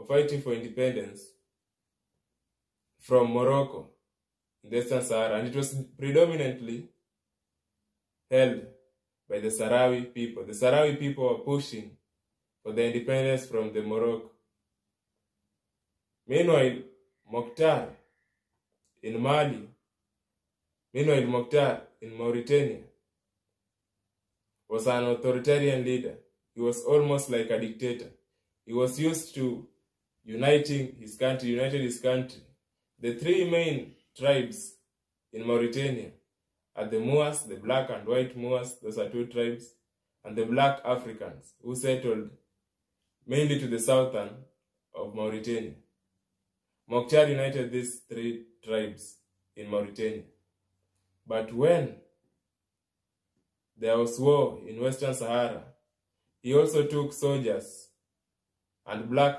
fighting for independence from Morocco in the Western Sahara, and it was predominantly held by the Sahrawi people. The Sahrawi people were pushing for the independence from the Morocco. Meanwhile, Mokhtar in Mauritania was an authoritarian leader. He was almost like a dictator. He was used to united his country. The three main tribes in Mauritania are the Moors, the black and white Moors, those are two tribes, and the black Africans who settled mainly to the southern of Mauritania. Mokhtar united these three tribes in Mauritania. But when there was war in Western Sahara, he also took soldiers and black